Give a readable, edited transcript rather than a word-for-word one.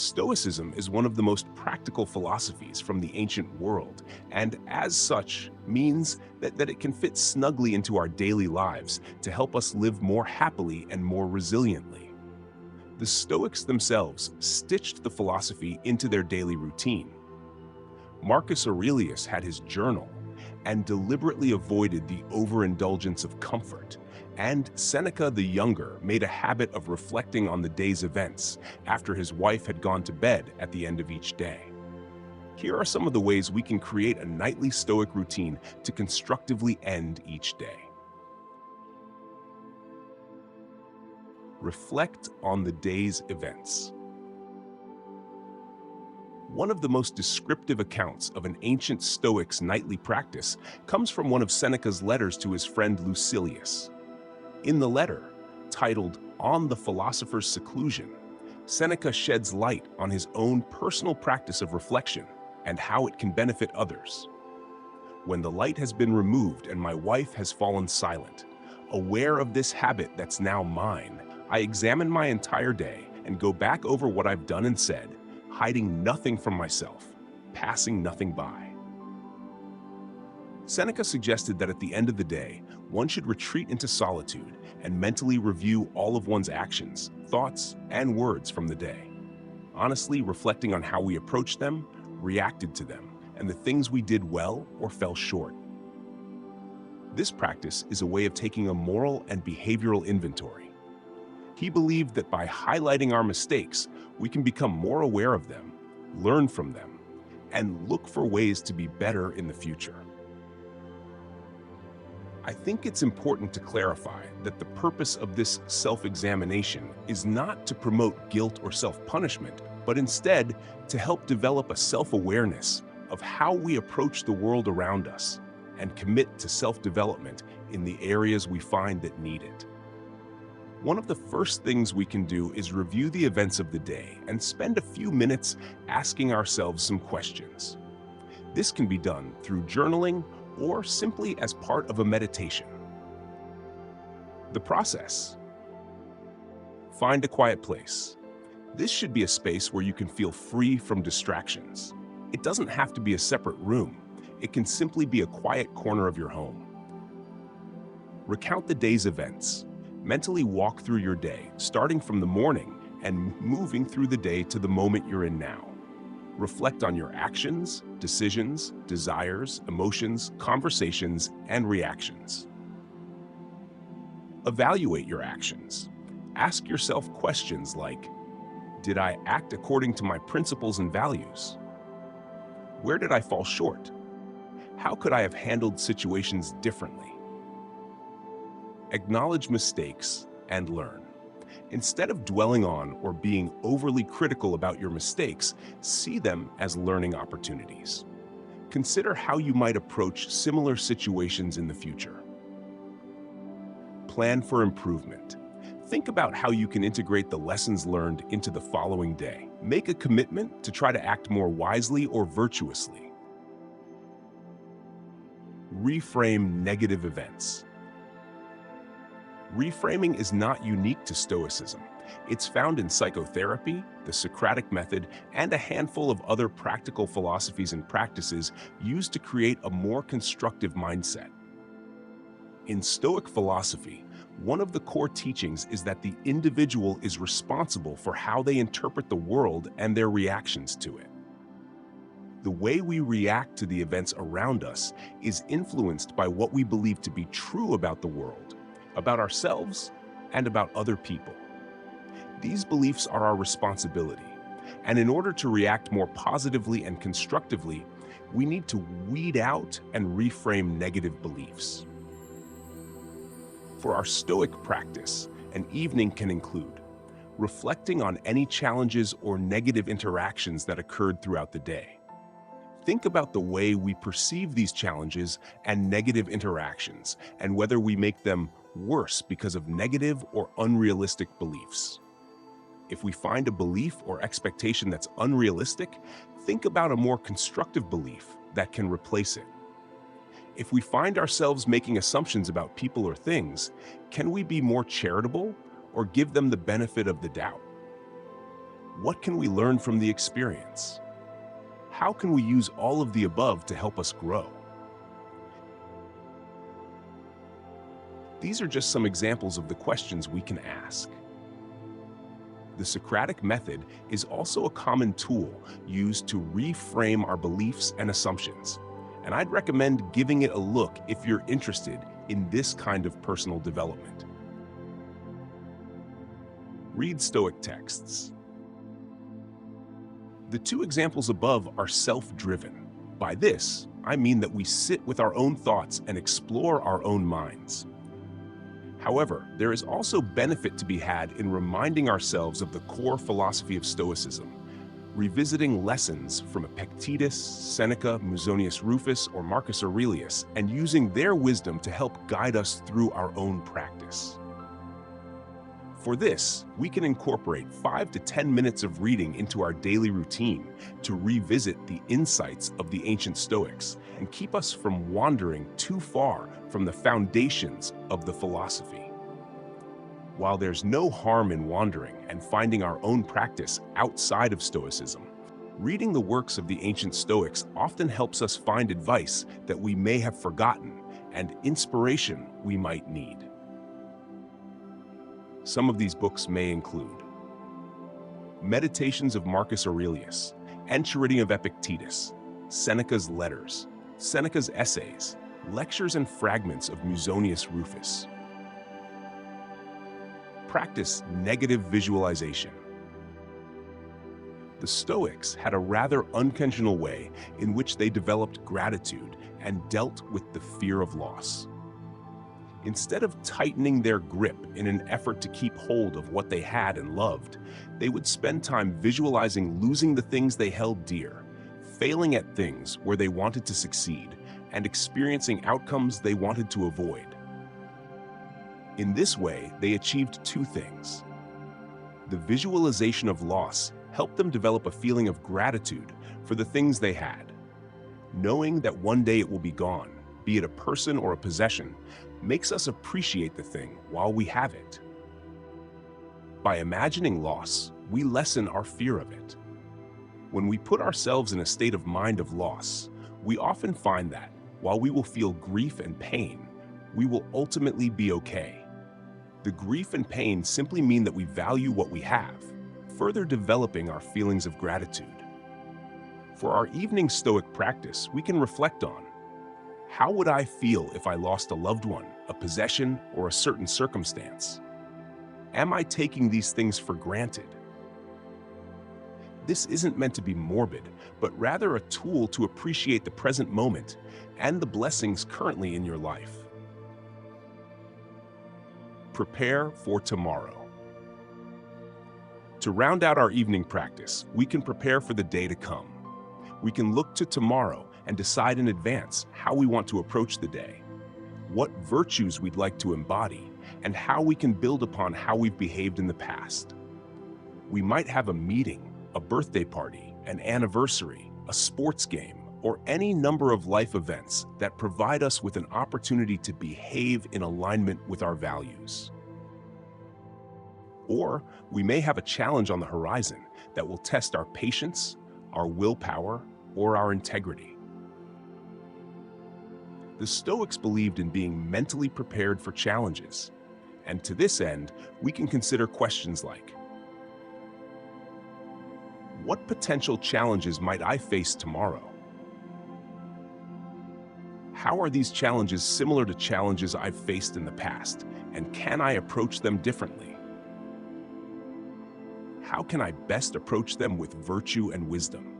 Stoicism is one of the most practical philosophies from the ancient world, and as such, means that it can fit snugly into our daily lives to help us live more happily and more resiliently. The Stoics themselves stitched the philosophy into their daily routine. Marcus Aurelius had his journal and deliberately avoided the overindulgence of comfort, and Seneca the Younger made a habit of reflecting on the day's events after his wife had gone to bed at the end of each day. Here are some of the ways we can create a nightly Stoic routine to constructively end each day. Reflect on the day's events. One of the most descriptive accounts of an ancient Stoic's nightly practice comes from one of Seneca's letters to his friend Lucilius. In the letter, titled On the Philosopher's Seclusion, Seneca sheds light on his own personal practice of reflection and how it can benefit others. When the light has been removed and my wife has fallen silent, aware of this habit that's now mine, I examine my entire day and go back over what I've done and said, hiding nothing from myself, passing nothing by. Seneca suggested that at the end of the day, one should retreat into solitude and mentally review all of one's actions, thoughts, and words from the day, honestly reflecting on how we approached them, reacted to them, and the things we did well or fell short. This practice is a way of taking a moral and behavioral inventory. He believed that by highlighting our mistakes, we can become more aware of them, learn from them, and look for ways to be better in the future. I think it's important to clarify that the purpose of this self-examination is not to promote guilt or self-punishment, but instead to help develop a self-awareness of how we approach the world around us and commit to self-development in the areas we find that need it. One of the first things we can do is review the events of the day and spend a few minutes asking ourselves some questions. This can be done through journaling or simply as part of a meditation. The process. Find a quiet place. This should be a space where you can feel free from distractions. It doesn't have to be a separate room. It can simply be a quiet corner of your home. Recount the day's events. Mentally walk through your day, starting from the morning and moving through the day to the moment you're in now. Reflect on your actions, decisions, desires, emotions, conversations, and reactions. Evaluate your actions. Ask yourself questions like, did I act according to my principles and values? Where did I fall short? How could I have handled situations differently? Acknowledge mistakes and learn. Instead of dwelling on or being overly critical about your mistakes, see them as learning opportunities. Consider how you might approach similar situations in the future. Plan for improvement. Think about how you can integrate the lessons learned into the following day. Make a commitment to try to act more wisely or virtuously. Reframe negative events. Reframing is not unique to Stoicism. It's found in psychotherapy, the Socratic method, and a handful of other practical philosophies and practices used to create a more constructive mindset. In Stoic philosophy, one of the core teachings is that the individual is responsible for how they interpret the world and their reactions to it. The way we react to the events around us is influenced by what we believe to be true about the world, about ourselves, and about other people. These beliefs are our responsibility, and in order to react more positively and constructively, we need to weed out and reframe negative beliefs. For our Stoic practice, an evening can include reflecting on any challenges or negative interactions that occurred throughout the day. Think about the way we perceive these challenges and negative interactions, and whether we make them worse because of negative or unrealistic beliefs. If we find a belief or expectation that's unrealistic, think about a more constructive belief that can replace it. If we find ourselves making assumptions about people or things, can we be more charitable or give them the benefit of the doubt? What can we learn from the experience? How can we use all of the above to help us grow? These are just some examples of the questions we can ask. The Socratic method is also a common tool used to reframe our beliefs and assumptions, and I'd recommend giving it a look if you're interested in this kind of personal development. Read Stoic texts. The two examples above are self-driven. By this, I mean that we sit with our own thoughts and explore our own minds. However, there is also benefit to be had in reminding ourselves of the core philosophy of Stoicism, revisiting lessons from Epictetus, Seneca, Musonius Rufus, or Marcus Aurelius, and using their wisdom to help guide us through our own practice. For this, we can incorporate 5 to 10 minutes of reading into our daily routine to revisit the insights of the ancient Stoics and keep us from wandering too far from the foundations of the philosophy. While there's no harm in wandering and finding our own practice outside of Stoicism, reading the works of the ancient Stoics often helps us find advice that we may have forgotten and inspiration we might need. Some of these books may include Meditations of Marcus Aurelius, Enchiridion of Epictetus, Seneca's Letters, Seneca's Essays, Lectures and Fragments of Musonius Rufus. Practice negative visualization. The Stoics had a rather unconventional way in which they developed gratitude and dealt with the fear of loss. Instead of tightening their grip in an effort to keep hold of what they had and loved, they would spend time visualizing losing the things they held dear, failing at things where they wanted to succeed, and experiencing outcomes they wanted to avoid. In this way, they achieved two things. The visualization of loss helped them develop a feeling of gratitude for the things they had. Knowing that one day it will be gone, be it a person or a possession, makes us appreciate the thing while we have it. By imagining loss, we lessen our fear of it. When we put ourselves in a state of mind of loss, we often find that, while we will feel grief and pain, we will ultimately be okay. The grief and pain simply mean that we value what we have, further developing our feelings of gratitude. For our evening Stoic practice, we can reflect on: how would I feel if I lost a loved one, a possession, or a certain circumstance? Am I taking these things for granted? This isn't meant to be morbid, but rather a tool to appreciate the present moment and the blessings currently in your life. Prepare for tomorrow. To round out our evening practice, we can prepare for the day to come. We can look to tomorrow and decide in advance how we want to approach the day, what virtues we'd like to embody, and how we can build upon how we've behaved in the past. We might have a meeting, a birthday party, an anniversary, a sports game, or any number of life events that provide us with an opportunity to behave in alignment with our values. Or we may have a challenge on the horizon that will test our patience, our willpower, or our integrity. The Stoics believed in being mentally prepared for challenges, and to this end, we can consider questions like: what potential challenges might I face tomorrow? How are these challenges similar to challenges I've faced in the past, and can I approach them differently? How can I best approach them with virtue and wisdom?